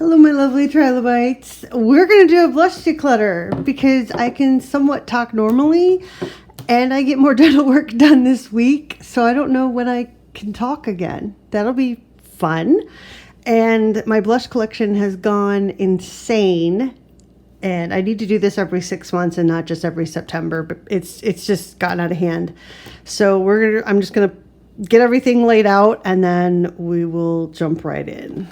Hello, my lovely trilobites. We're going to do a blush declutter because I can somewhat talk normally and I get more dental work done this week. So I don't know when I can talk again. That'll be fun. And my blush collection has gone insane. And I need to do this every 6 months and not just every September, but it's just gotten out of hand. So I'm just going to get everything laid out and then we will jump right in.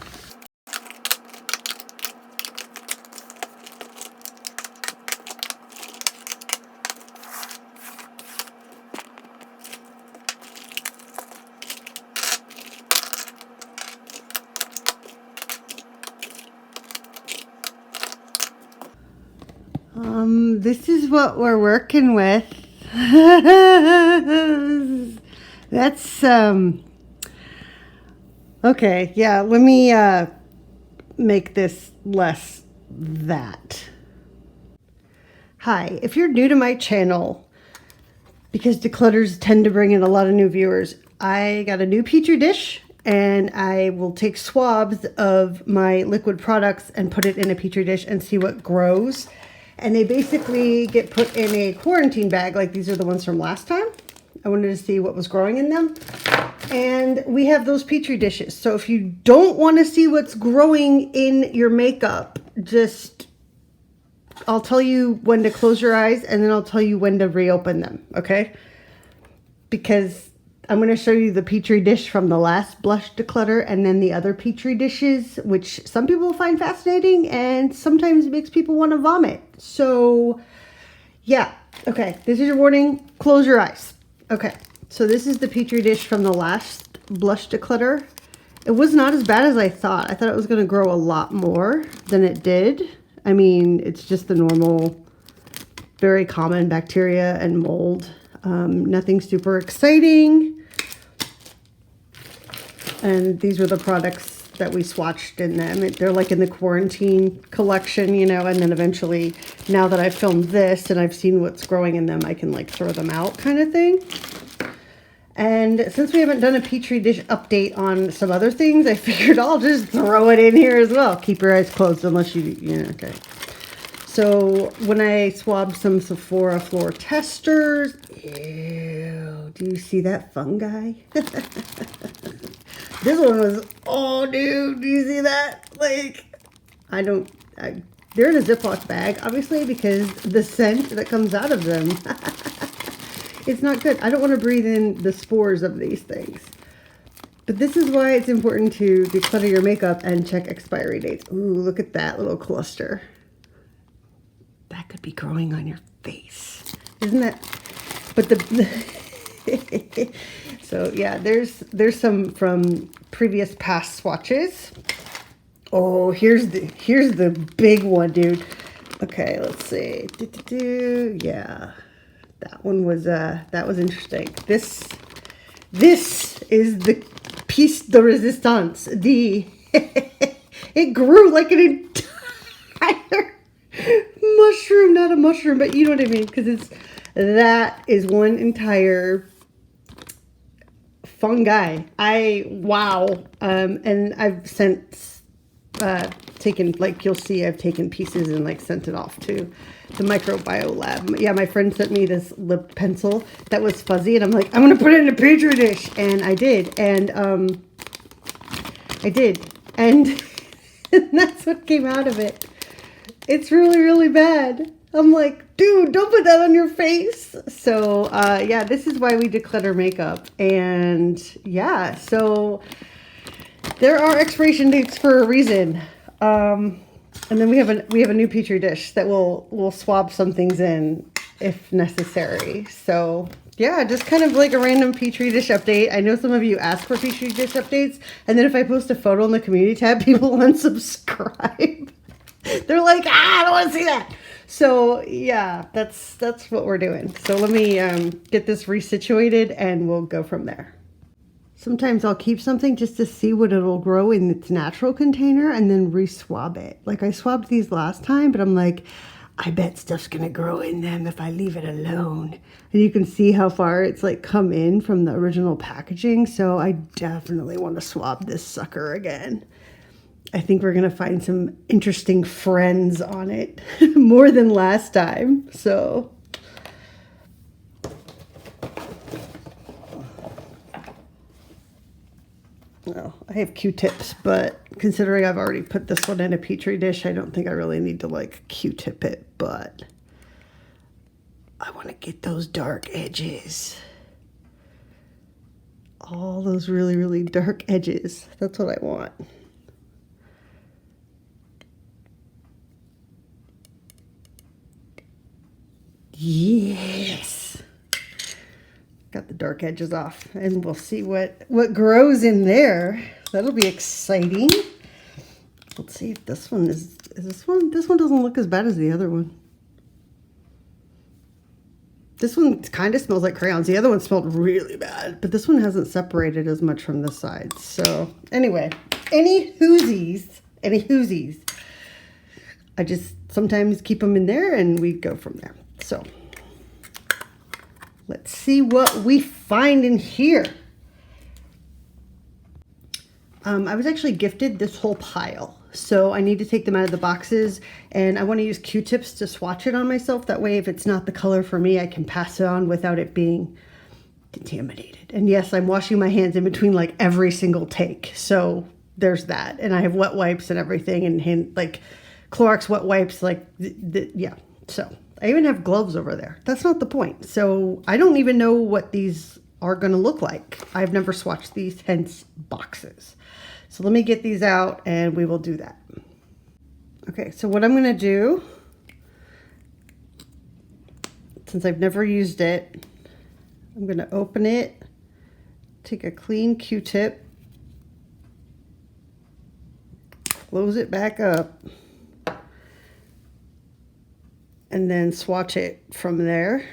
This is what we're working with. That's, okay, yeah, let me, make this less that. Hi, if you're new to my channel, because declutters tend to bring in a lot of new viewers, I got a new Petri dish and I will take swabs of my liquid products and put it in a Petri dish and see what grows. And they basically get put in a quarantine bag, like these are the ones from last time. I wanted to see what was growing in them. And we have those Petri dishes. So if you don't want to see what's growing in your makeup, I'll tell you when to close your eyes and then I'll tell you when to reopen them, okay? Because I'm going to show you the Petri dish from the last blush declutter and then the other Petri dishes, which some people find fascinating and sometimes makes people want to vomit. So yeah, okay, this is your warning, close your eyes. Okay, so this is the Petri dish from the last blush declutter. It was not as bad as I thought. I thought it was going to grow a lot more than it did. I mean, it's just the normal, very common bacteria and mold. Nothing super exciting. And these were the products that we swatched in them. They're like in the quarantine collection, you know, and then eventually, now that I've filmed this and I've seen what's growing in them, I can like throw them out kind of thing. And since we haven't done a Petri dish update on some other things, I figured I'll just throw it in here as well. Keep your eyes closed unless okay. So when I swabbed some Sephora floor testers, ew, do you see that fungi? This one was, oh dude, do you see that? Like, they're in a Ziploc bag, obviously, because the scent that comes out of them, it's not good. I don't want to breathe in the spores of these things. But this is why it's important to declutter your makeup and check expiry dates. Ooh, look at that little cluster. That could be growing on your face. Isn't that? But so yeah, there's some from previous past swatches. Oh, here's the big one, dude. Okay, let's see. Yeah, that one was that was interesting. This is the piece de resistance. It grew like an entire mushroom, not a mushroom, but you know what I mean, because that is one entire fungi. Wow. And I've since taken, like you'll see, I've taken pieces and like sent it off to the microbiome lab. Yeah, my friend sent me this lip pencil that was fuzzy and I'm like, I'm gonna put it in a Petri dish, and I did, and and that's what came out of it. It's really, really bad. I'm like, dude, don't put that on your face. So, yeah, this is why we declutter makeup. And yeah, so there are expiration dates for a reason. And then we have a new Petri dish that we'll swab some things in if necessary. So yeah, just kind of like a random Petri dish update. I know some of you ask for Petri dish updates, and then if I post a photo in the community tab, people unsubscribe. They're like, I don't want to see that. So yeah, that's what we're doing. So let me get this resituated and we'll go from there. Sometimes I'll keep something just to see what it'll grow in its natural container and then re-swab it. Like I swabbed these last time, but I'm like, I bet stuff's gonna grow in them if I leave it alone. And you can see how far it's like come in from the original packaging. So I definitely want to swab this sucker again. I think we're going to find some interesting friends on it more than last time. So well, I have Q-tips, but considering I've already put this one in a Petri dish, I don't think I really need to like Q-tip it, but I want to get those dark edges. All those really, really dark edges. That's what I want. Yes. Got the dark edges off, and we'll see what grows in there. That'll be exciting. Let's see if this one is this one doesn't look as bad as the other one. This one kind of smells like crayons. The other one smelled really bad, but this one hasn't separated as much from the sides. So anyway, any whoosies. I just sometimes keep them in there and we go from there. So let's see what we find in here. I was actually gifted this whole pile, so I need to take them out of the boxes, and I want to use Q-tips to swatch it on myself. That way, if it's not the color for me, I can pass it on without it being contaminated. And yes, I'm washing my hands in between like every single take, so there's that. And I have wet wipes and everything, and hand, like Clorox wet wipes, like yeah. So I even have gloves over there. That's not the point. So I don't even know what these are going to look like. I've never swatched these, hence boxes. So let me get these out and we will do that. Okay, so what I'm going to do, since I've never used it, I'm going to open it, take a clean Q-tip, close it back up, and then swatch it from there,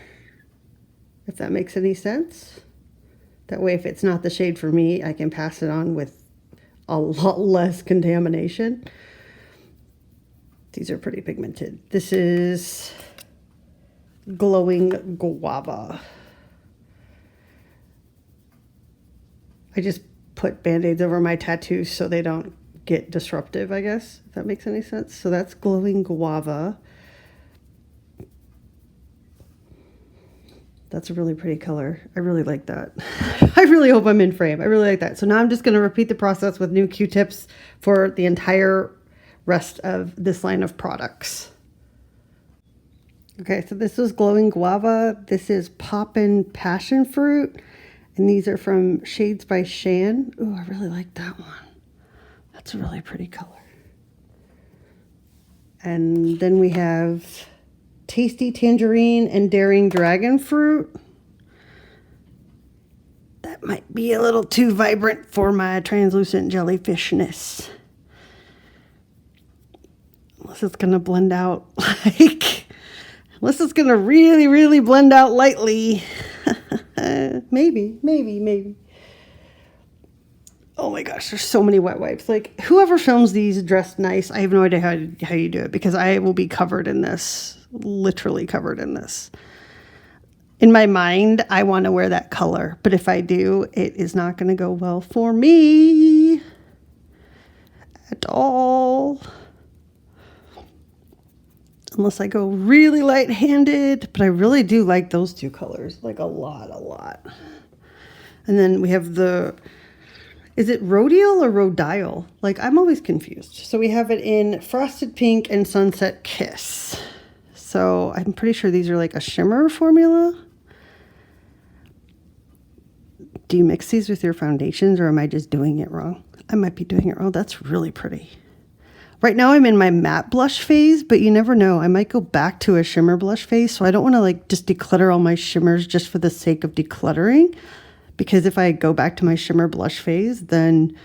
if that makes any sense. That way, if it's not the shade for me, I can pass it on with a lot less contamination. These are pretty pigmented. This is Glowing Guava. I just put Band-Aids over my tattoos so they don't get disruptive, I guess, if that makes any sense. So that's Glowing Guava. That's a really pretty color. I really like that. I really hope I'm in frame. I really like that. So now I'm just going to repeat the process with new Q-tips for the entire rest of this line of products. Okay, so this is Glowing Guava. This is Poppin' Passion Fruit. And these are from Shades by Shan. Ooh, I really like that one. That's a really pretty color. And then we have Tasty Tangerine and Daring Dragon Fruit. That might be a little too vibrant for my translucent jellyfishness. Unless it's going to blend out unless it's going to really, really blend out lightly. Maybe. Oh my gosh, there's so many wet wipes. Like, whoever films these dressed nice, I have no idea how you do it, because I will be covered in this. Literally covered in this. In my mind, I want to wear that color, but if I do, it is not going to go well for me at all. Unless I go really light-handed, but I really do like those two colors, like a lot. And then we have is it Rhodial or Rhodial? Like, I'm always confused. So we have it in Frosted Pink and Sunset Kiss. So I'm pretty sure these are like a shimmer formula. Do you mix these with your foundations, or am I just doing it wrong? I might be doing it wrong. That's really pretty. Right now I'm in my matte blush phase, but you never know. I might go back to a shimmer blush phase. So I don't want to like just declutter all my shimmers just for the sake of decluttering. Because if I go back to my shimmer blush phase, then,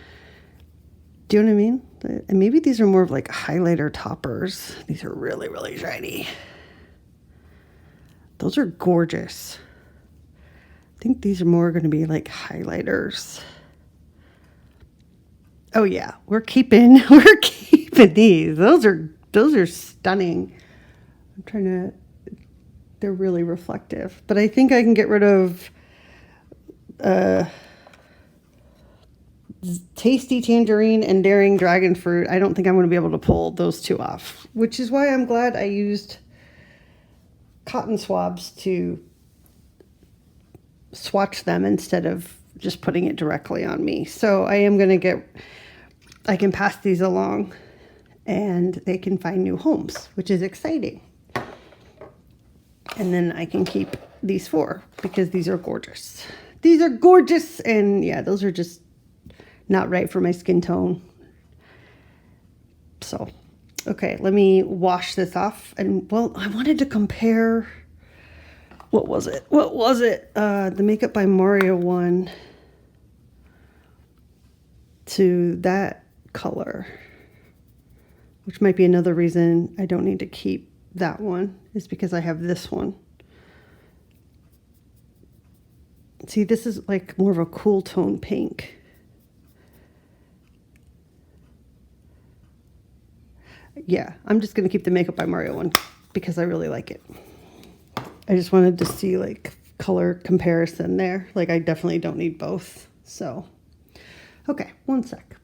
do you know what I mean? And maybe these are more of like highlighter toppers. These are really, really shiny. Those are gorgeous. I think these are more going to be like highlighters. Oh yeah, we're keeping these. Those are stunning. I'm trying to, they're really reflective. But I think I can get rid of Tasty tangerine and daring dragon fruit. I don't think I'm going to be able to pull those two off, which is why I'm glad I used cotton swabs to swatch them instead of just putting it directly on me. So I am going to I can pass these along and they can find new homes, which is exciting. And then I can keep these 4 because these are gorgeous. These are gorgeous. And yeah, those are just not right for my skin tone. So, okay, let me wash this off. And well, I wanted to compare, what was it? The Makeup by Mario one to that color, which might be another reason I don't need to keep that one, is because I have this one. See, this is like more of a cool tone pink. Yeah, I'm just going to keep the Makeup by Mario one because I really like it. I just wanted to see like color comparison there. Like I definitely don't need both. So, okay, one sec.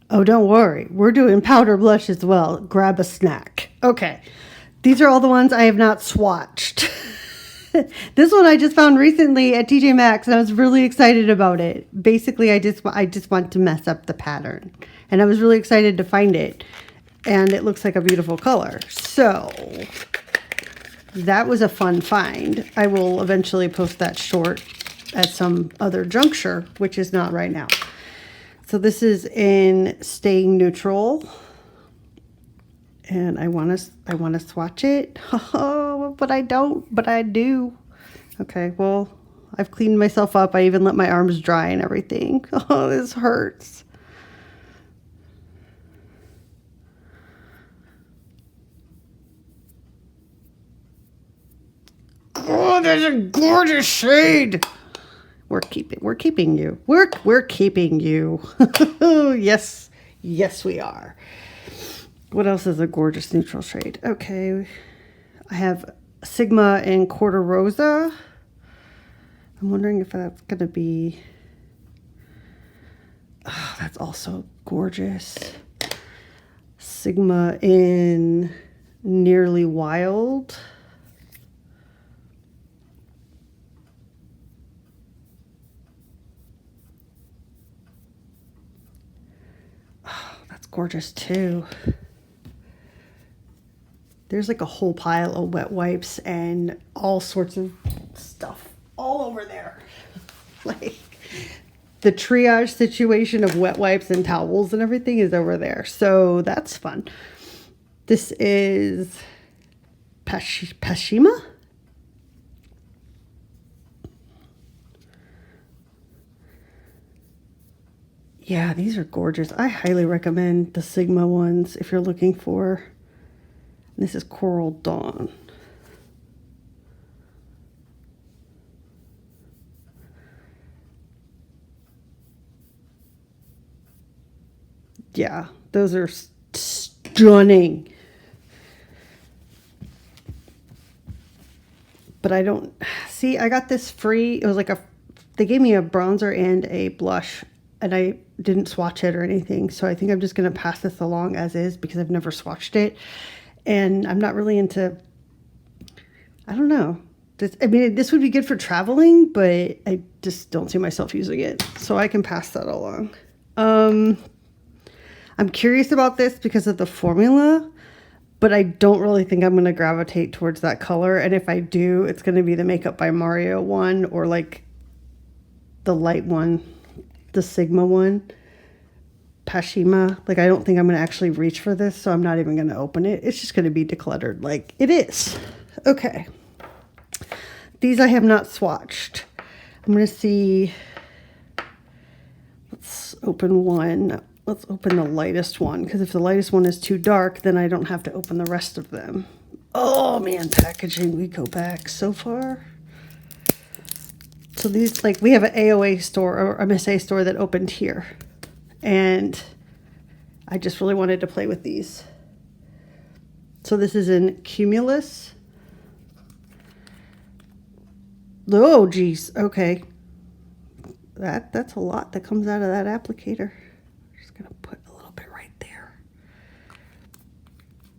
Oh, don't worry. We're doing powder blush as well. Grab a snack. Okay, these are all the ones I have not swatched. This one I just found recently at TJ Maxx and I was really excited about it. Basically, I just want to mess up the pattern. And I was really excited to find it. And it looks like a beautiful color. So that was a fun find. I will eventually post that short at some other juncture, which is not right now. So this is in Staying Neutral. And I want to swatch it. Oh, but I don't, but I do. Okay, well, I've cleaned myself up. I even let my arms dry and everything. Oh, this hurts. Oh, there's a gorgeous shade. We're keeping you. We're keeping you. Yes, yes we are. What else is a gorgeous neutral shade? Okay, I have Sigma and Quarter Rosa. I'm wondering if that's gonna be. Oh, that's also gorgeous. Sigma in Nearly Wild. Oh, that's gorgeous too. There's like a whole pile of wet wipes and all sorts of stuff all over there. Like the triage situation of wet wipes and towels and everything is over there. So that's fun. This is Pashima. Yeah, these are gorgeous. I highly recommend the Sigma ones if you're looking for. This is Coral Dawn. Yeah, those are stunning. But I don't see, I got this free. It was like they gave me a bronzer and a blush and I didn't swatch it or anything. So I think I'm just going to pass this along as is because I've never swatched it. And I'm not really into, I don't know. I mean, this would be good for traveling, but I just don't see myself using it. So I can pass that along. I'm curious about this because of the formula, but I don't really think I'm going to gravitate towards that color. And if I do, it's going to be the Makeup by Mario one or like the light one, the Sigma one. Pashima. Like, I don't think I'm going to actually reach for this, so I'm not even going to open it. It's just going to be decluttered like it is. Okay. These I have not swatched. I'm going to see. Let's open one. Let's open the lightest one, because if the lightest one is too dark, then I don't have to open the rest of them. Oh, man, packaging. We go back so far. So these, like, we have an AOA store or MSA store that opened here. And I just really wanted to play with these. So this is in Cumulus. Oh, geez. Okay. that's a lot that comes out of that applicator. Just gonna put a little bit right there.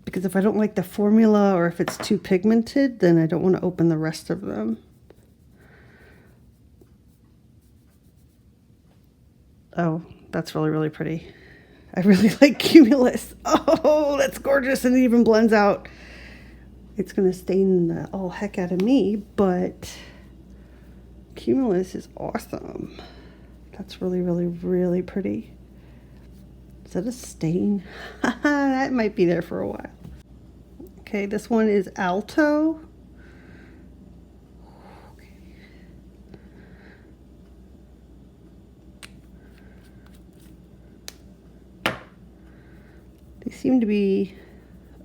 Because if I don't like the formula or if it's too pigmented, then I don't want to open the rest of them. Oh, that's really, really pretty. I really like Cumulus. Oh, that's gorgeous, and it even blends out. It's going to stain the all heck out of me, but Cumulus is awesome. That's really, really, really pretty. Is that a stain? That might be there for a while. Okay, this one is Alto. They seem to be,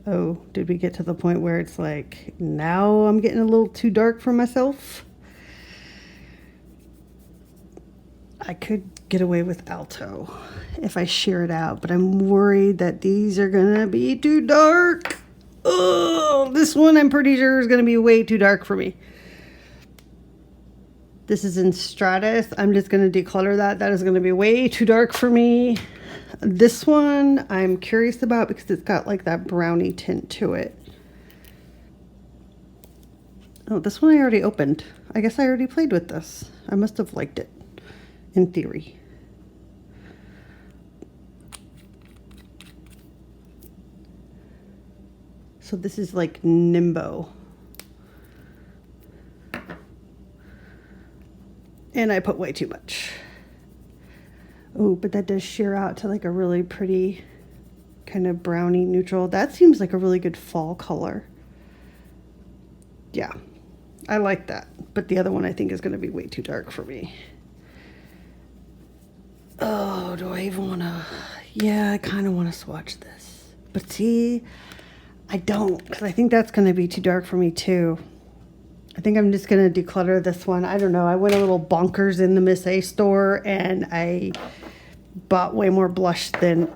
oh, did we get to the point where it's like, now I'm getting a little too dark for myself? I could get away with Alto if I shear it out, but I'm worried that these are gonna be too dark. Oh, this one I'm pretty sure is gonna be way too dark for me. This is in Stratus. I'm just gonna declutter that. That is gonna be way too dark for me. This one I'm curious about because it's got like that brownie tint to it. Oh, this one I already opened. I guess I already played with this. I must have liked it, in theory. So this is like Nimbo. And I put way too much. Oh, but that does sheer out to like a really pretty kind of brownie neutral. That seems like a really good fall color. Yeah, I like that. But the other one I think is going to be way too dark for me. Oh, do I even want to? Yeah, I kind of want to swatch this. But see, I don't, because I think that's going to be too dark for me too. I think I'm just going to declutter this one. I don't know. I went a little bonkers in the Miss A store and I bought way more blush than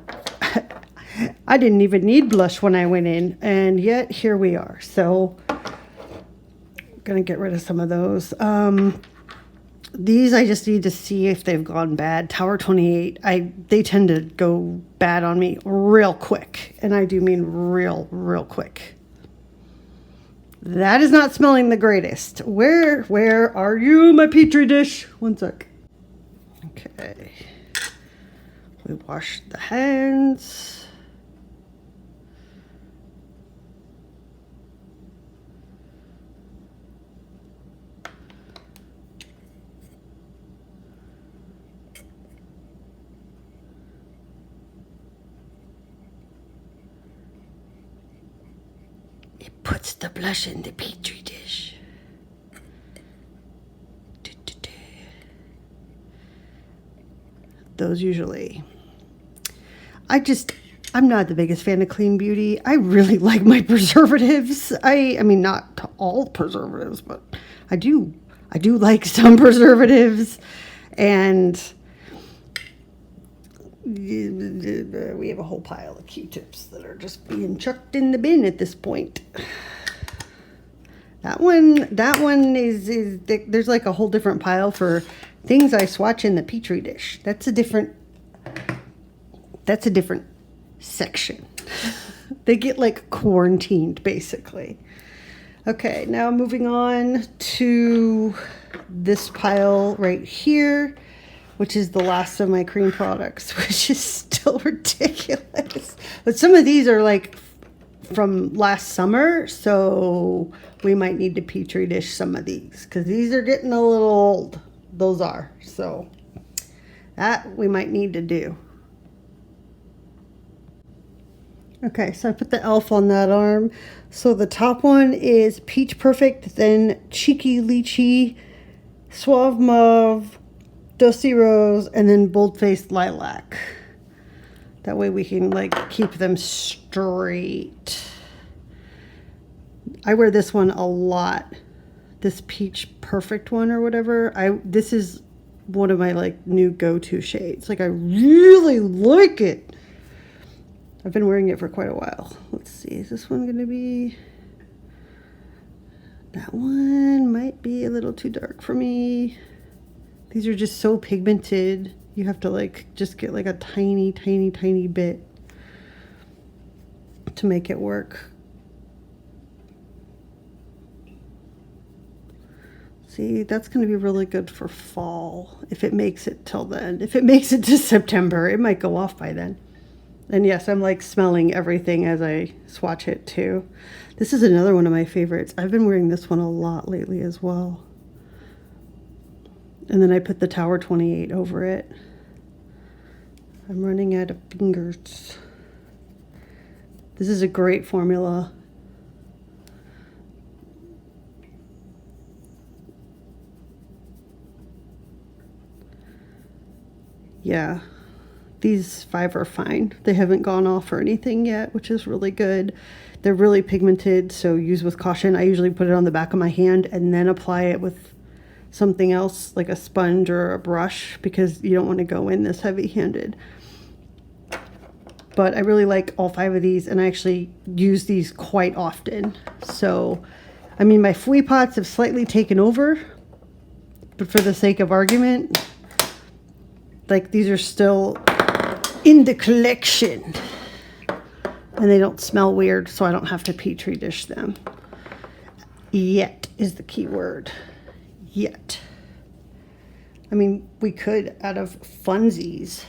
I didn't even need blush when I went in, and yet here we are. So I'm going to get rid of some of those. These I just need to see if they've gone bad. Tower 28, they tend to go bad on me real quick, and I do mean real quick. That is not smelling the greatest. Where are you, my Petri dish? One sec. Okay. We wash the hands. It puts the blush in the Petri dish. Those usually. I'm not the biggest fan of clean beauty. I really like my preservatives. I mean, not all preservatives, but I do like some preservatives. And we have a whole pile of Q-tips that are just being chucked in the bin at this point. That one is there's like a whole different pile for things I swatch in the Petri dish. That's a different section. They get like quarantined basically. Okay, now moving on to this pile right here, which is the last of my cream products, which is still ridiculous. But some of these are like from last summer, so we might need to Petri dish some of these because these are getting a little old. Those are. So that we might need to do. Okay, so I put the elf on that arm. So the top one is Peach Perfect, then Cheeky Lychee, Suave Mauve, Dusty Rose, and then Bold Faced Lilac. That way we can like keep them straight. I wear this one a lot. This Peach Perfect one or whatever. This is one of my like new go-to shades. Like I really like it. I've been wearing it for quite a while. Let's see, is this one gonna be? That one might be a little too dark for me. These are just so pigmented. You have to like just get like a tiny, tiny, tiny bit to make it work. See, that's going to be really good for fall if it makes it till then. If it makes it to September, it might go off by then. And yes, I'm like smelling everything as I swatch it too. This is another one of my favorites. I've been wearing this one a lot lately as well. And then I put the Tower 28 over it. I'm running out of fingers. This is a great formula. Yeah, these 5 are fine. They haven't gone off or anything yet, which is really good. They're really pigmented, so use with caution. I usually put it on the back of my hand and then apply it with something else like a sponge or a brush, because you don't want to go in this heavy-handed. But I really like all 5 of these, and I actually use these quite often. So, I mean, my fouille pots have slightly taken over, but for the sake of argument, like, these are still in the collection, and they don't smell weird, so I don't have to Petri dish them. Yet is the key word. Yet. I mean, we could out of funsies.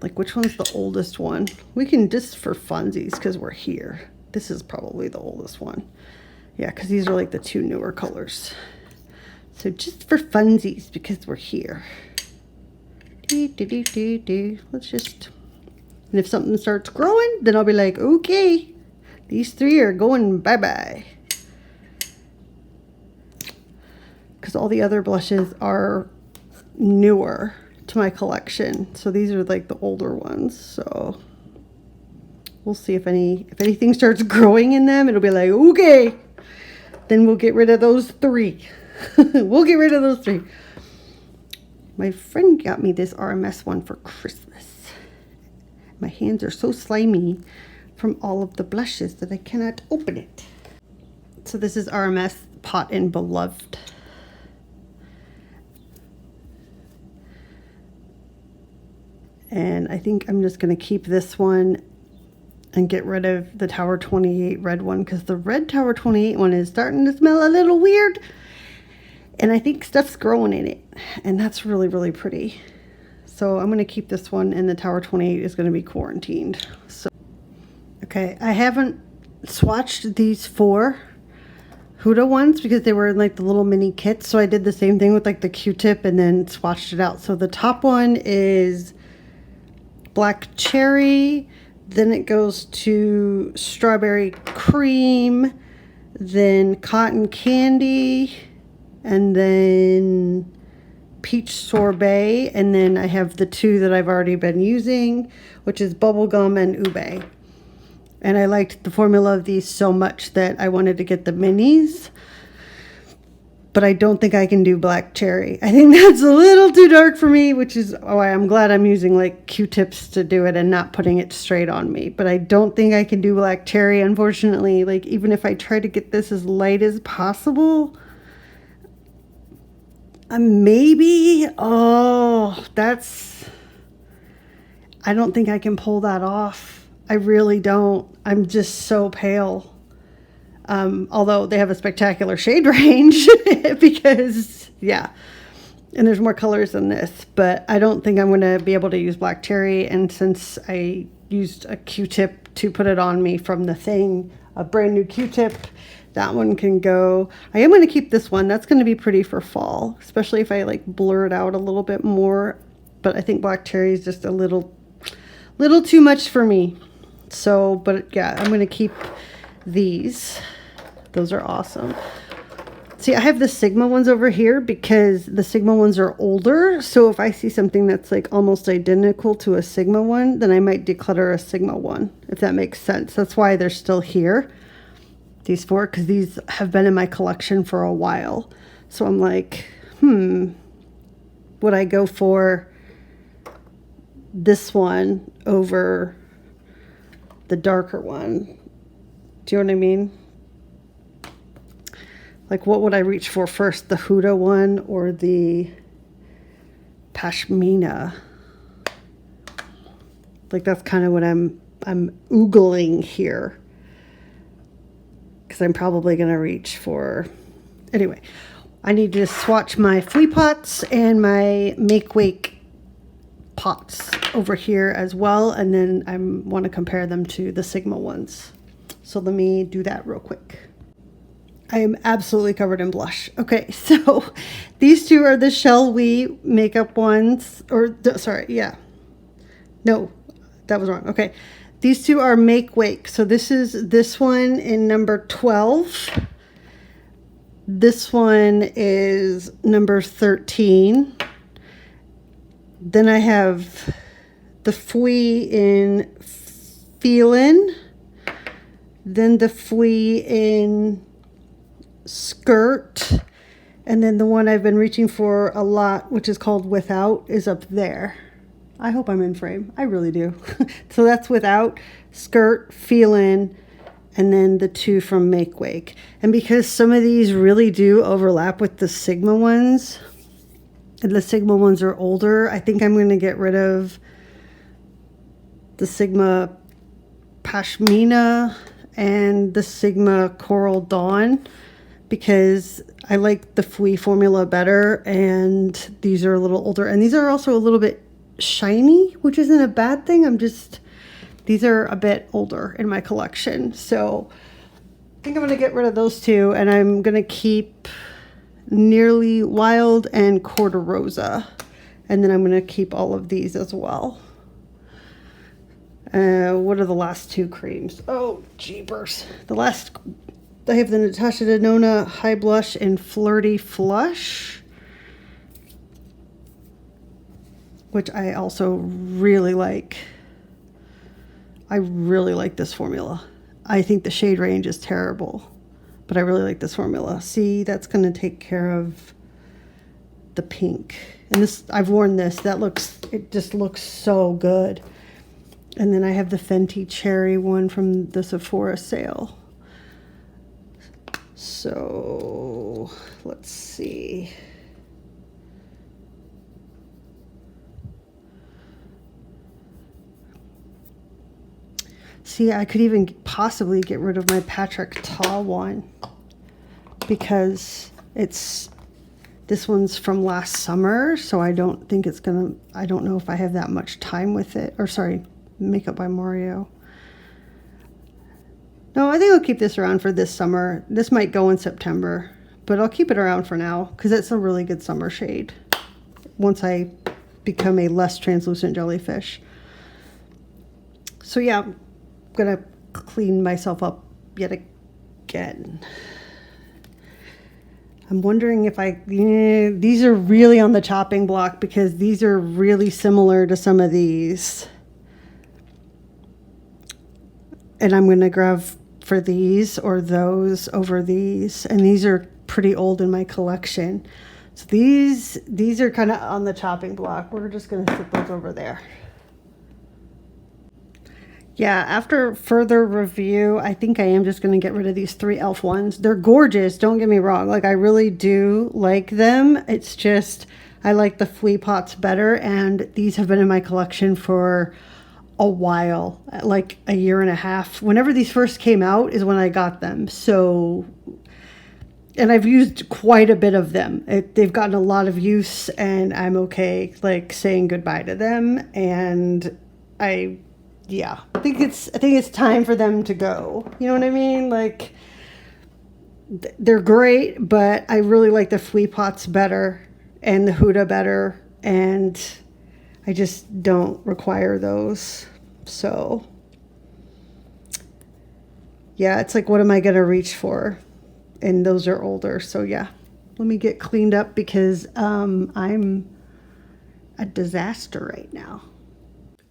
Like, which one's the oldest one? We can just for funsies because we're here. This is probably the oldest one. Yeah, because these are like the 2 newer colors. So just for funsies, because we're here. Let's just... And if something starts growing, then I'll be like, okay, these 3 are going bye-bye. Because all the other blushes are newer to my collection. So these are like the older ones. So we'll see if anything starts growing in them. It'll be like, okay, then we'll get rid of those 3. We'll get rid of those 3. My friend got me this RMS one for Christmas. My hands are so slimy from all of the blushes that I cannot open it. So this is RMS Pot and Beloved. And I think I'm just going to keep this one and get rid of the Tower 28 red one, because the red Tower 28 one is starting to smell a little weird. And I think stuff's growing in it, and that's really, really pretty. So I'm going to keep this one, and the Tower 28 is going to be quarantined. So, okay, I haven't swatched these 4 Huda ones because they were in like the little mini kits. So I did the same thing with like the Q-tip and then swatched it out. So the top one is Black Cherry, then it goes to Strawberry Cream, then Cotton Candy, and then Peach Sorbet, and then I have the 2 that I've already been using, which is Bubblegum and Ube. And I liked the formula of these so much that I wanted to get the minis, but I don't think I can do Black Cherry. I think that's a little too dark for me, which is why I'm glad I'm using like Q-tips to do it and not putting it straight on me. But I don't think I can do Black Cherry, unfortunately. Like, even if I try to get this as light as possible, maybe, oh, that's, I don't think I can pull that off. I really don't. I'm just so pale. Although they have a spectacular shade range because, yeah, and there's more colors than this, but I don't think I'm going to be able to use Black Cherry. And since I used a Q-tip to put it on me from the thing, a brand new Q-tip, that one can go. I am going to keep this one. That's going to be pretty for fall, especially if I like blur it out a little bit more. But I think Black Cherry is just a little too much for me. So, but yeah, I'm going to keep these. Those are awesome. See, I have the Sigma ones over here because the Sigma ones are older. So if I see something that's like almost identical to a Sigma one, then I might declutter a Sigma one, if that makes sense. That's why they're still here, these 4, because these have been in my collection for a while. So I'm like, would I go for this one over the darker one? Do you know what I mean? Like, what would I reach for first, the Huda one or the Pashmina? Like, that's kind of what I'm oogling here, because I'm probably going to reach for, anyway, I need to swatch my flea pots and my make wake pots over here as well, and then I want to compare them to the Sigma ones. So let me do that real quick. I am absolutely covered in blush. Okay, so these two are the Shall We makeup ones, or sorry, yeah. No, that was wrong. Okay, these two are Make Wake. So this is this one in number 12. This one is number 13. Then I have the Fui in Feelin'. Then the Fui in Skirt, and then the one I've been reaching for a lot, which is called Without, is up there. I hope I'm in frame. I really do. So that's Without, Skirt, Feelin', and then the two from Make Wake. And because some of these really do overlap with the Sigma ones, and the Sigma ones are older, I think I'm going to get rid of the Sigma Pashmina and the Sigma Coral Dawn, because I like the Fui formula better, and these are a little older, and these are also a little bit shiny, which isn't a bad thing. These are a bit older in my collection, so I think I'm going to get rid of those two, and I'm going to keep Nearly Wild and Quarter Rosa, and then I'm going to keep all of these as well. What are the last two creams? Oh, jeepers. I have the Natasha Denona High Blush in Flirty Flush, which I also really like. I really like this formula. I think the shade range is terrible, but I really like this formula. See, that's going to take care of the pink. And this, I've worn this. It just looks so good. And then I have the Fenty Cherry one from the Sephora sale. So let's see. See, I could even possibly get rid of my Patrick Ta one, because this one's from last summer, so I don't think it's gonna, I don't know if I have that much time with it. Or sorry, Makeup by Mario. No, I think I'll keep this around for this summer. This might go in September, but I'll keep it around for now because it's a really good summer shade once I become a less translucent jellyfish. So yeah, I'm gonna clean myself up yet again. I'm wondering if these are really on the chopping block, because these are really similar to some of these. And I'm gonna grab for these or those over these, and these are pretty old in my collection, so these are kind of on the chopping block. We're just gonna sit those over there. Yeah, after further review, I think I am just gonna get rid of these three elf ones. They're gorgeous, don't get me wrong, like I really do like them. It's just I like the flea pots better, and these have been in my collection for a while, like a year and a half. Whenever these first came out is when I got them. So, and I've used quite a bit of them. They've gotten a lot of use, and I'm okay like saying goodbye to them. And I think it's time for them to go. You know what I mean? Like, they're great, but I really like the flea pots better and the Huda better, and I just don't require those. So yeah, it's like, what am I going to reach for? And those are older. So yeah, let me get cleaned up, because I'm a disaster right now.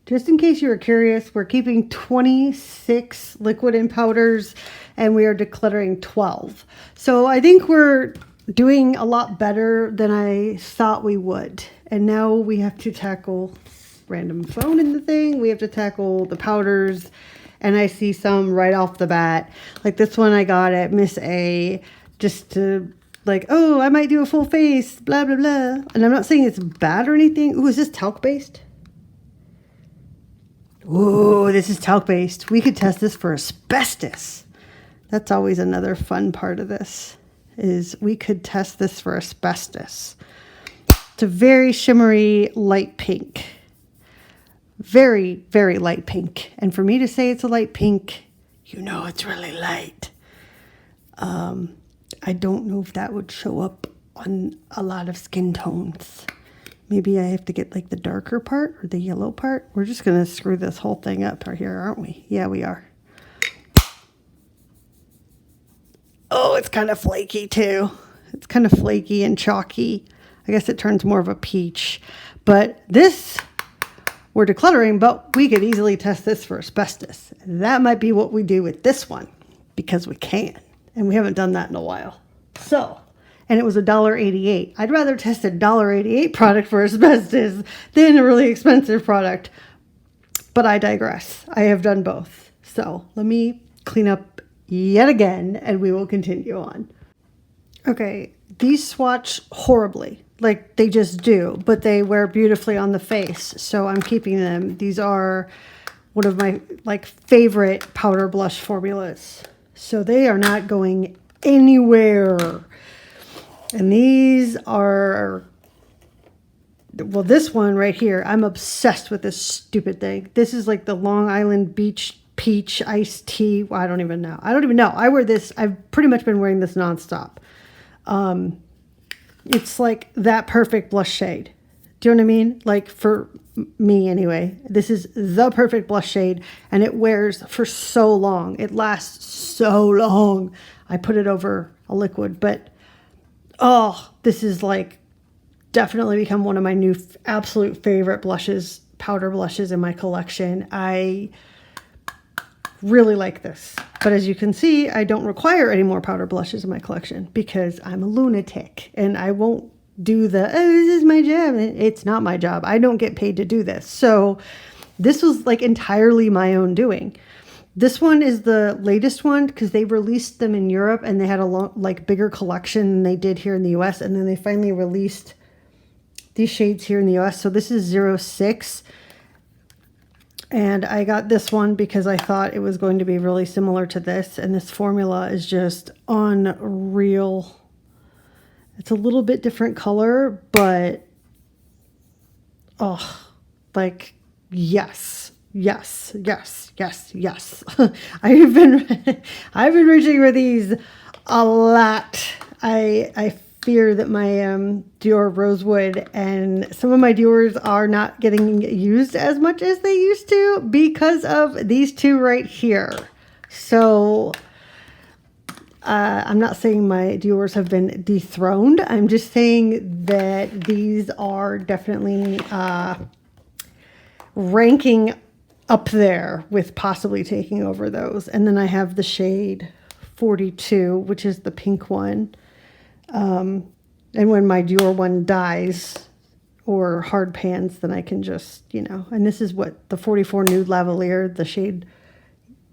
Just in case you were curious, we're keeping 26 liquid and powders, and we are decluttering 12. So I think we're doing a lot better than I thought we would. And now we have to tackle random phone in the thing. We have to tackle the powders, and I see some right off the bat. Like this one I got at Miss A, just to like, oh, I might do a full face, blah, blah, blah. And I'm not saying it's bad or anything. Ooh, is this talc based? Ooh, this is talc based. We could test this for asbestos. That's always another fun part of this, is we could test this for asbestos. It's a very shimmery light pink. Very, very light pink. And for me to say it's a light pink, you know it's really light. I don't know if that would show up on a lot of skin tones. Maybe I have to get like the darker part or the yellow part. We're just going to screw this whole thing up right here, aren't we? Yeah, we are. Oh, it's kind of flaky too. It's kind of flaky and chalky. I guess it turns more of a peach. But this, we're decluttering, but we could easily test this for asbestos. That might be what we do with this one, because we can. And we haven't done that in a while. So, and it was $1.88. I'd rather test a $1.88 product for asbestos than a really expensive product. But I digress. I have done both. So let me clean up yet again, and we will continue on. Okay, these swatch horribly. Like they just do, but they wear beautifully on the face. So I'm keeping them. These are one of my like favorite powder blush formulas. So they are not going anywhere. And these are, well, this one right here, I'm obsessed with this stupid thing. This is like the Long Island Beach Peach Iced Tea. Well, I don't even know. I wear this. I've pretty much been wearing this nonstop. It's like that perfect blush shade. Do you know what I mean? Like for me anyway, this is the perfect blush shade, and it wears for so long. It lasts so long. I put it over a liquid, but oh, this is like definitely become one of my new absolute favorite blushes, powder blushes in my collection. I really like this. But as you can see, I don't require any more powder blushes in my collection because I'm a lunatic and I won't do the, oh, this is my job. It's not my job. I don't get paid to do this. So this was like entirely my own doing. This one is the latest one because they released them in Europe and they had a like bigger collection than they did here in the US. And then they finally released these shades here in the US. So this is 06. And I got this one because I thought it was going to be really similar to this. And this formula is just unreal. It's a little bit different color, but oh, like, yes, yes, yes, yes, yes. I've been reaching for these a lot. I fear that my Dior Rosewood and some of my Diors are not getting used as much as they used to because of these two right here. So I'm not saying my Diors have been dethroned. I'm just saying that these are definitely ranking up there with possibly taking over those. And then I have the shade 42, which is the pink one. And when my Dior one dies or hard pans, then I can just, you know, and this is what the 44 Nude Lavalier, the shade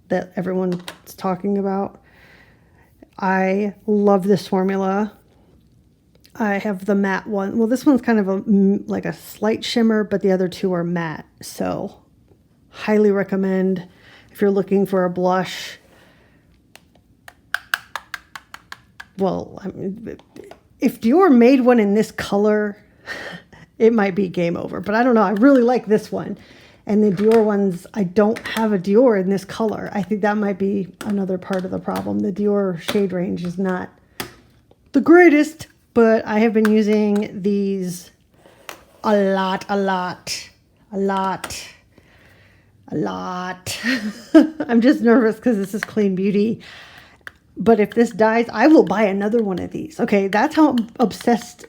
that everyone's talking about. I love this formula. I have the matte one. Well, this one's kind of like a slight shimmer, but the other two are matte. So highly recommend if you're looking for a blush. Well, I mean, if Dior made one in this color, it might be game over. But I don't know. I really like this one. And the Dior ones, I don't have a Dior in this color. I think that might be another part of the problem. The Dior shade range is not the greatest, but I have been using these a lot. I'm just nervous because this is clean beauty. But if this dies, I will buy another one of these. Okay, that's how obsessed,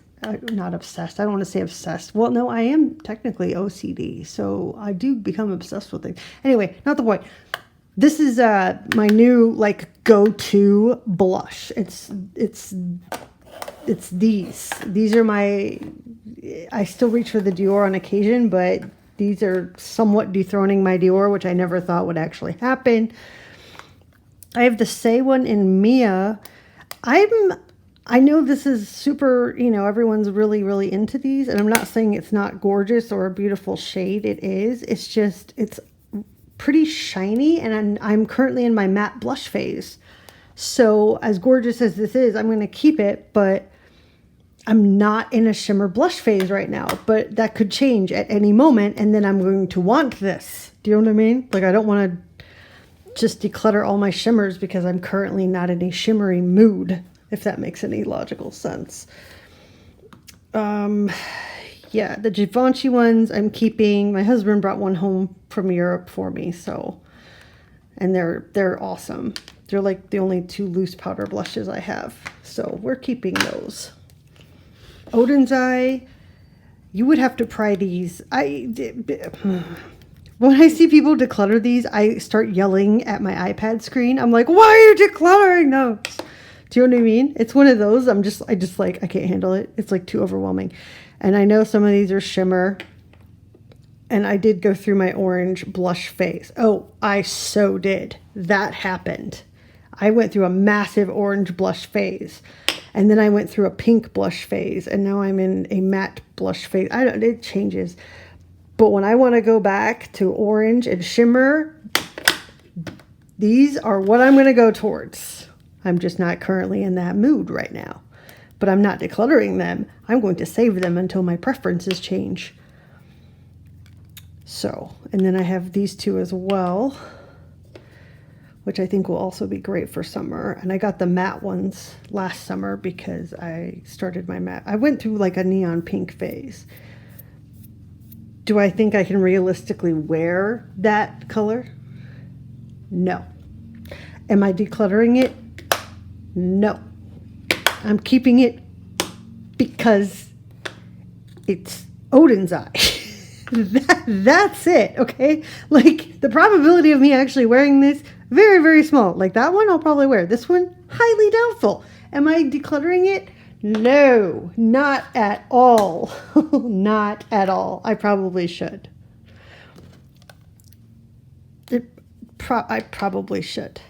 not obsessed, I don't want to say obsessed. Well, no, I am technically OCD, so I do become obsessed with things. Anyway, not the point. This is my new, like, go-to blush. It's these. These are my, I still reach for the Dior on occasion, but these are somewhat dethroning my Dior, which I never thought would actually happen. I have the Say one in Mia. I'm I know this is super, you know, everyone's really, really into these, and I'm not saying it's not gorgeous or a beautiful shade. It is. It's just, it's pretty shiny, and I'm currently in my matte blush phase. So as gorgeous as this is, I'm going to keep it, but I'm not in a shimmer blush phase right now. But that could change at any moment, and then I'm going to want this. Do you know what I mean? Like, I don't want to just declutter all my shimmers because I'm currently not in a shimmery mood, if that makes any logical sense. Yeah, the Givenchy ones I'm keeping. My husband brought one home from Europe for me, so, and they're awesome. They're like the only 2 loose powder blushes I have, so we're keeping those. Odin's Eye, you would have to pry these. When I see people declutter these, I start yelling at my iPad screen. I'm like, why are you decluttering those? Do you know what I mean? It's one of those. I just like, I can't handle it. It's like too overwhelming. And I know some of these are shimmer. And I did go through my orange blush phase. Oh, I so did. That happened. I went through a massive orange blush phase. And then I went through a pink blush phase. And now I'm in a matte blush phase. It changes. But when I want to go back to orange and shimmer, these are what I'm going to go towards. I'm just not currently in that mood right now. But I'm not decluttering them. I'm going to save them until my preferences change. So, and then I have these 2 as well, which I think will also be great for summer. And I got the matte ones last summer because I started my matte. I went through like a neon pink phase. Do I think I can realistically wear that color? No. Am I decluttering it? No. I'm keeping it because it's Odin's Eye. That's it, okay? Like, the probability of me actually wearing this, very, very small. Like, that one I'll probably wear. This one, highly doubtful. Am I decluttering it? No, not at all. Not at all. I probably should. I probably should.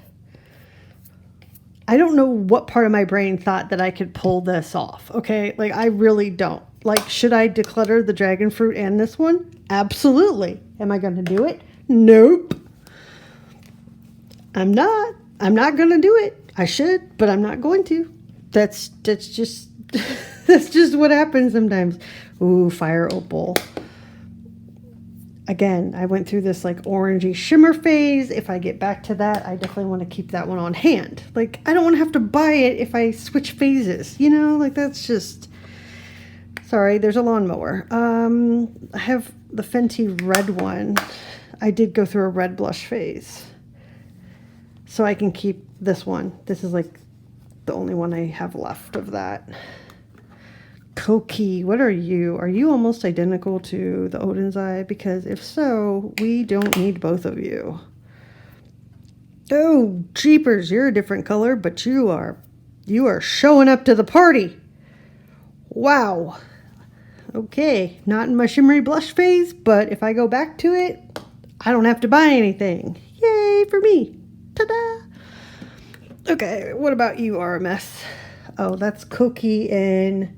I don't know what part of my brain thought that I could pull this off, okay? Like, I really don't. Like, should I declutter the dragon fruit and this one? Absolutely. Am I going to do it? Nope. I'm not. I'm not going to do it. I should, but I'm not going to. That's just that's just what happens sometimes. Ooh, fire opal. Again, I went through this like orangey shimmer phase. If I get back to that, I definitely want to keep that one on hand. Like, I don't want to have to buy it if I switch phases, you know, like that's just, sorry, there's a lawnmower. I have the Fenty red one. I did go through a red blush phase. So I can keep this one. This is like the only one I have left of that. Koki, what are you? Are you almost identical to the Odin's Eye? Because if so, we don't need both of you. Oh, jeepers, you're a different color, but you are showing up to the party. Wow. Okay, not in my shimmery blush phase, but if I go back to it, I don't have to buy anything. Yay for me. Ta-da. Okay, what about you, RMS? Oh, that's Koki and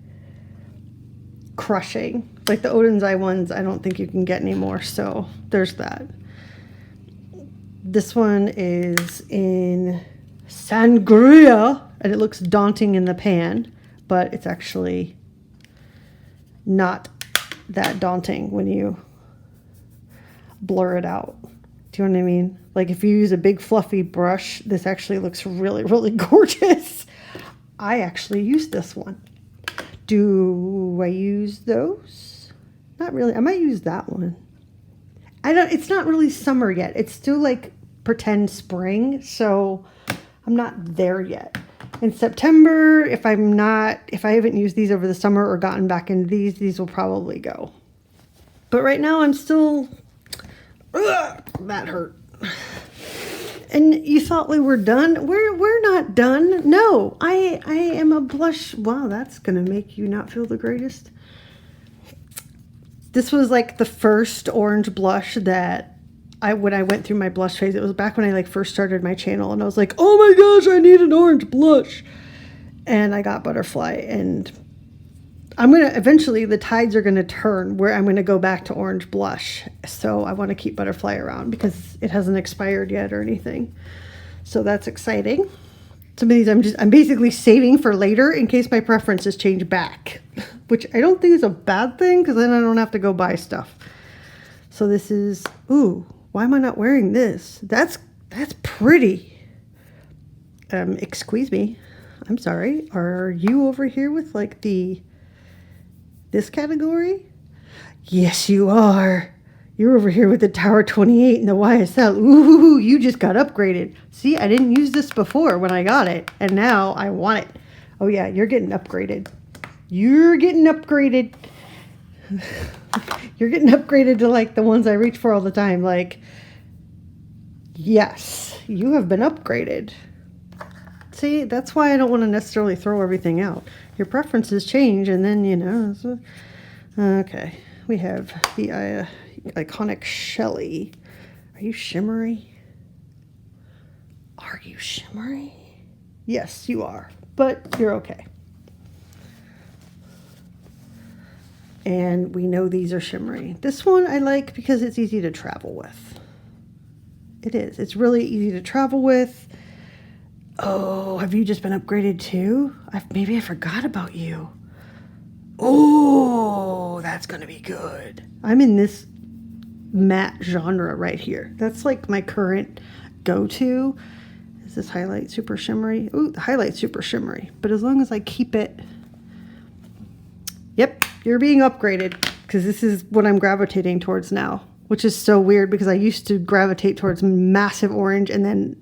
Crushing. Like the Odin's Eye ones, I don't think you can get anymore, so there's that. This one is in Sangria, and it looks daunting in the pan, but it's actually not that daunting when you blur it out. Do you know what I mean? Like if you use a big fluffy brush, this actually looks really, really gorgeous. I actually use this one. Do I use those? Not really. I might use that one. It's not really summer yet. It's still like pretend spring, so I'm not there yet. In September, if I haven't used these over the summer or gotten back into these will probably go. But right now I'm still, that hurt. And you thought we were done? We're not done. No, I am a blush. Wow, that's gonna make you not feel the greatest. This was like the first orange blush that when I went through my blush phase. It was back when I like first started my channel, and I was like, oh my gosh, I need an orange blush. and I got butterfly, and I'm gonna eventually the tides are gonna turn where I'm gonna go back to orange blush. So I want to keep butterfly around because it hasn't expired yet or anything. So that's exciting. Some of these I'm basically saving for later in case my preferences change back, which I don't think is a bad thing because then I don't have to go buy stuff. So this is, ooh, why am I not wearing this? That's pretty. Excuse me. I'm sorry. Are you over here with like this category? Yes, you are. You're over here with the Tower 28 and the YSL. Ooh, you just got upgraded. See, I didn't use this before when I got it, and now I want it. Oh yeah, you're getting upgraded. You're getting upgraded. You're getting upgraded to like the ones I reach for all the time. Like, yes, you have been upgraded. See, that's why I don't want to necessarily throw everything out. Your preferences change, and then, you know. So, okay, we have the iconic Shelly. Are you shimmery? Are you shimmery? Yes, you are, but you're okay. And we know these are shimmery. This one I like because it's easy to travel with. It is. It's really easy to travel with. Oh, have you just been upgraded too? Maybe I forgot about you. Oh, that's going to be good. I'm in this matte genre right here. That's like my current go-to. Is this highlight super shimmery? Ooh, the highlight's super shimmery. But as long as I keep it... Yep, you're being upgraded because this is what I'm gravitating towards now, which is so weird because I used to gravitate towards massive orange and then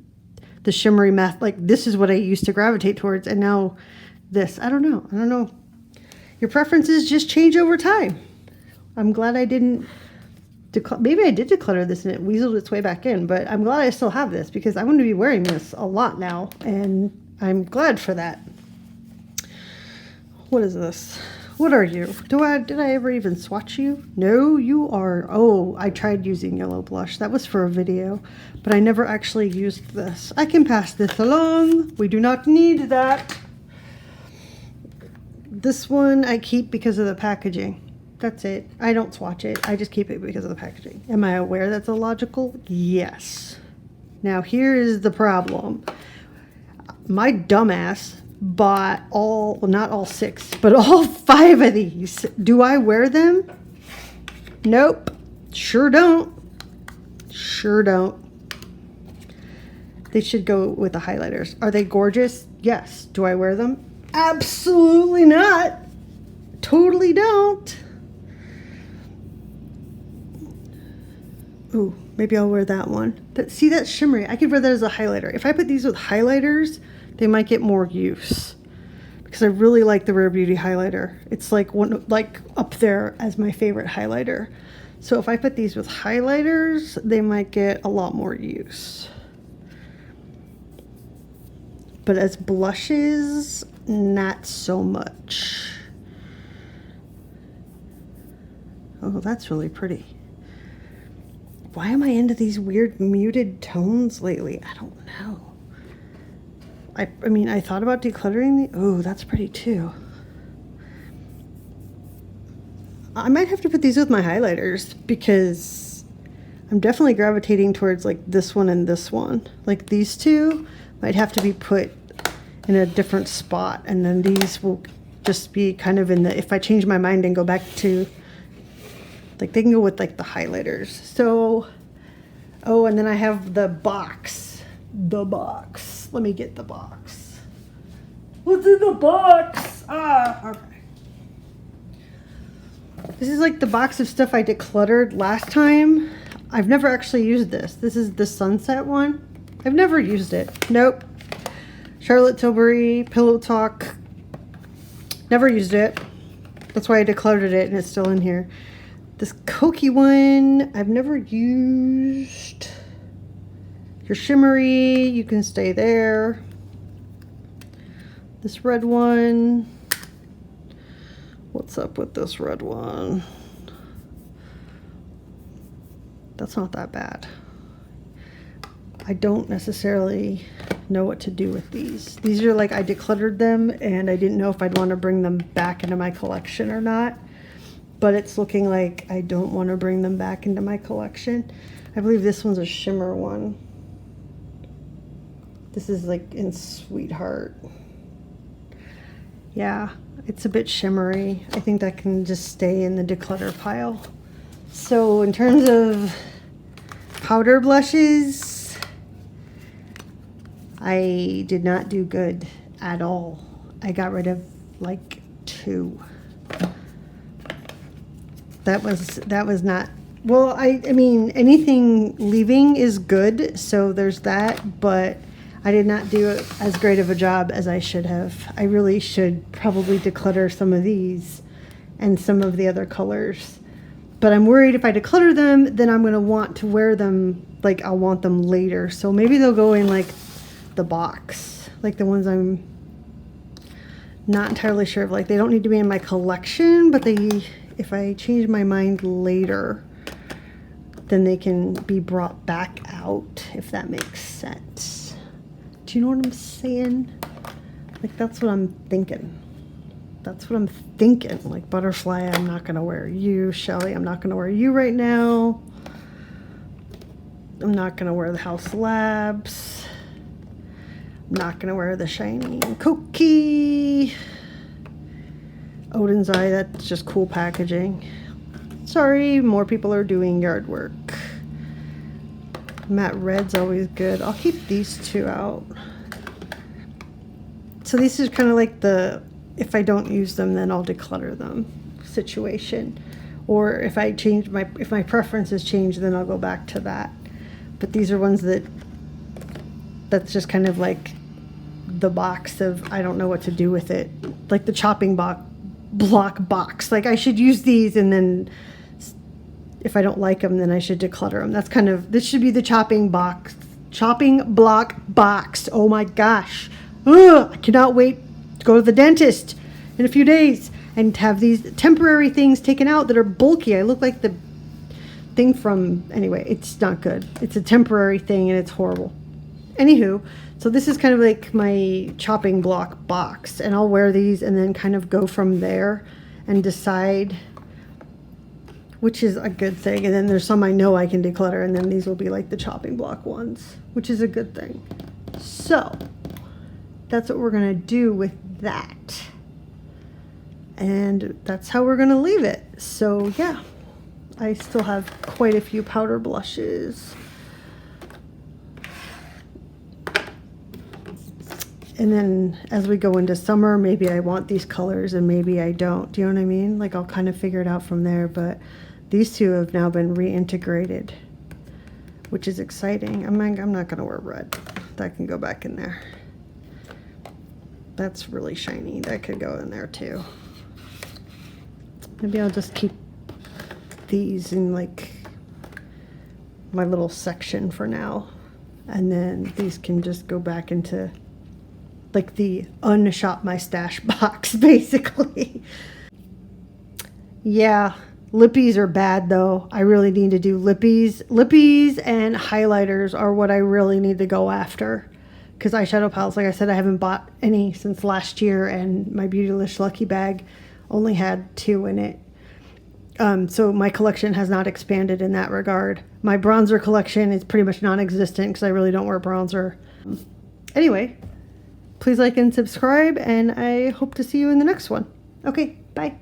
the shimmery matte. Like this is what I used to gravitate towards, and now this. I don't know. Your preferences just change over time. I'm glad I didn't... Maybe I did declutter this and it weaseled its way back in, but I'm glad I still have this because I'm going to be wearing this a lot now, and I'm glad for that. What is this? What are you? Did I ever even swatch you? No, you are. Oh, I tried using yellow blush. That was for a video, but I never actually used this. I can pass this along. We do not need that. This one I keep because of the packaging. That's it. I don't swatch it. I just keep it because of the packaging. Am I aware that's illogical? Yes. Now here is the problem. My dumbass bought well, not all 6, but all 5 of these. Do I wear them? Nope. Sure don't. Sure don't. They should go with the highlighters. Are they gorgeous? Yes. Do I wear them? Absolutely not. Totally don't. Ooh, maybe I'll wear that one. See, that's shimmery. I could wear that as a highlighter. If I put these with highlighters, they might get more use because I really like the Rare Beauty highlighter. It's like up there as my favorite highlighter. So if I put these with highlighters, they might get a lot more use. But as blushes, not so much. Oh, that's really pretty. Why am I into these weird muted tones lately? I don't know. I mean, I thought about decluttering the... Oh, that's pretty too. I might have to put these with my highlighters because I'm definitely gravitating towards like this one and this one. Like these two might have to be put in a different spot, and then these will just be kind of in the... If I change my mind and go back to... Like they can go with like the highlighters. So, oh, and then I have the box. The box. Let me get the box. What's in the box? Okay. This is like the box of stuff I decluttered last time. I've never actually used this. This is the sunset one. I've never used it. Nope. Charlotte Tilbury, Pillow Talk. Never used it. That's why I decluttered it and it's still in here. This Koki one, I've never used. Your shimmery, you can stay there. This red one. What's up with this red one? That's not that bad. I don't necessarily know what to do with these. These are like, I decluttered them and I didn't know if I'd want to bring them back into my collection or not. But it's looking like I don't want to bring them back into my collection. I believe this one's a shimmer one. This is like in Sweetheart. Yeah, it's a bit shimmery. I think that can just stay in the declutter pile. So in terms of powder blushes, I did not do good at all. I got rid of like 2. That was not, well, I mean, anything leaving is good, so there's that, but I did not do as great of a job as I should have. I really should probably declutter some of these and some of the other colors. But I'm worried if I declutter them, then I'm going to want to wear them, like I'll want them later. So maybe they'll go in like the box, like the ones I'm not entirely sure of. Like they don't need to be in my collection, but they, if I change my mind later, then they can be brought back out, if that makes sense. Do you know what I'm saying? Like that's what I'm thinking. That's what I'm thinking. Like Butterfly, I'm not gonna wear you. Shelly, I'm not gonna wear you right now. I'm not gonna wear the House Labs. I'm not gonna wear the Shiny Cookie. Odin's Eye, that's just cool packaging. Sorry, more people are doing yard work. Matte Red's always good. I'll keep these 2 out. So this is kind of like the, if I don't use them, then I'll declutter them situation. Or if I change if my preferences change, then I'll go back to that. But these are ones that's just kind of like the box of, I don't know what to do with it. Like the chopping block box. Like I should use these, and then if I don't like them, then I should declutter them. That's kind of, this should be the chopping block box. Oh my gosh. Ugh, I cannot wait to go to the dentist in a few days and have these temporary things taken out that are bulky. I look like the thing from, anyway, it's not good. It's a temporary thing and it's horrible. Anywho, so this is kind of like my chopping block box, and I'll wear these and then kind of go from there and decide which is a good thing. And then there's some I know I can declutter, and then these will be like the chopping block ones, which is a good thing. So that's what we're gonna do with that. And that's how we're gonna leave it. So yeah, I still have quite a few powder blushes. And then as we go into summer, maybe I want these colors and maybe I don't. Do you know what I mean? Like I'll kind of figure it out from there. But these 2 have now been reintegrated, which is exciting. I'm not gonna wear red. That can go back in there. That's really shiny. That could go in there too. Maybe I'll just keep these in like my little section for now. And then these can just go back into like the unshop my stash box, basically. Yeah, lippies are bad though. I really need to do lippies. Lippies and highlighters are what I really need to go after. Because eyeshadow palettes, like I said, I haven't bought any since last year, and my Beautylish Lucky Bag only had 2 in it. So my collection has not expanded in that regard. My bronzer collection is pretty much non-existent because I really don't wear bronzer. Anyway, please like and subscribe, and I hope to see you in the next one. Okay, bye.